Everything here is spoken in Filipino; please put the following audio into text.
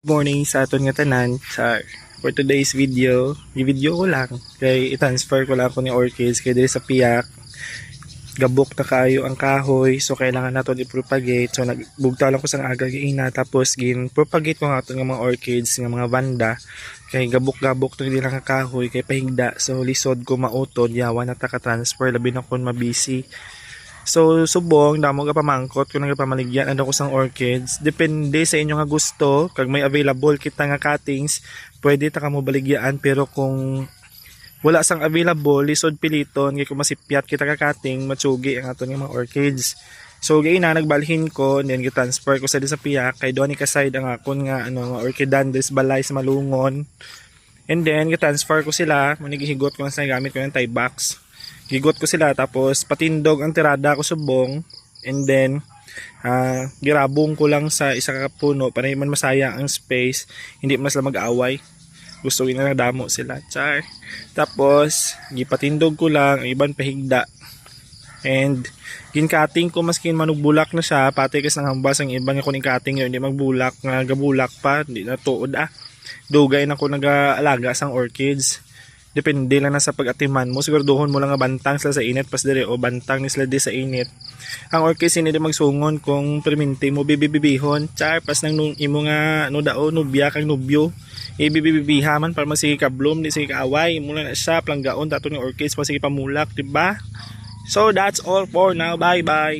Morning sa aton nga tanan. For today's video, i-video ko lang kay i-transfer ko lang ko ni orchids kay diri sa piyak gabok na kayo ang kahoy, so kailangan nato i-propagate. So nagbugta lang ko sang aga giina, tapos gin propagate ko nga aton nga mga orchids nga mga banda kay gabok-gabok to dili lang nga kahoy kay pahigda, so lisod ko mautod yawa na ta ka transfer labi na kun mabisi. So subong damo ga pamangkot kung nagapamaligyan ano ko sang orchids, depende sa inyo nga gusto. Kag may available kita nga cuttings, pwede ta kamo baligyan, pero kung wala sang available, lisod piliton kay kung masipyat kita ka cutting matsugi ang aton nga mga orchids. So gay na nagbalhin ko, then gi-transfer ko sa piyak kay doon ni ka side ang akon nga ano nga orchidandes balay sa Malungon. And then gi-transfer ko sila, manigihigot ko sa gamit ko ng tie box. Higot ko sila, tapos patindog ang tirada ko subong, and then girabong ko lang sa isa ka puno para man masaya ang space, hindi man sila mag-away. Gusto ko na damo sila, char. Tapos gipatindog ko lang ang iban pahigda, and gin-cutting ko maskin manugbulak na siya, pati kas nang hambas ang iban nga kuning cutting yun, hindi magbulak, nga gabulak pa, hindi na tuod dugay na ko nag-aalaga sang orchids. Depende lang na sa pag-atiman mo. Siguraduhon mo lang nga bantang sila sa init pas dire o bantang ni sila di sa init. Ang orchids hindi magsungon kung perminti mo bibibihon. Char pas nang imo nga no dao nubya kang nubyo. Ibibibiha man para masige ka bloom, di sige ka away. Mula na siya planggaon tato ni orchids pa sige pamulak, di ba? So that's all for now. Bye bye.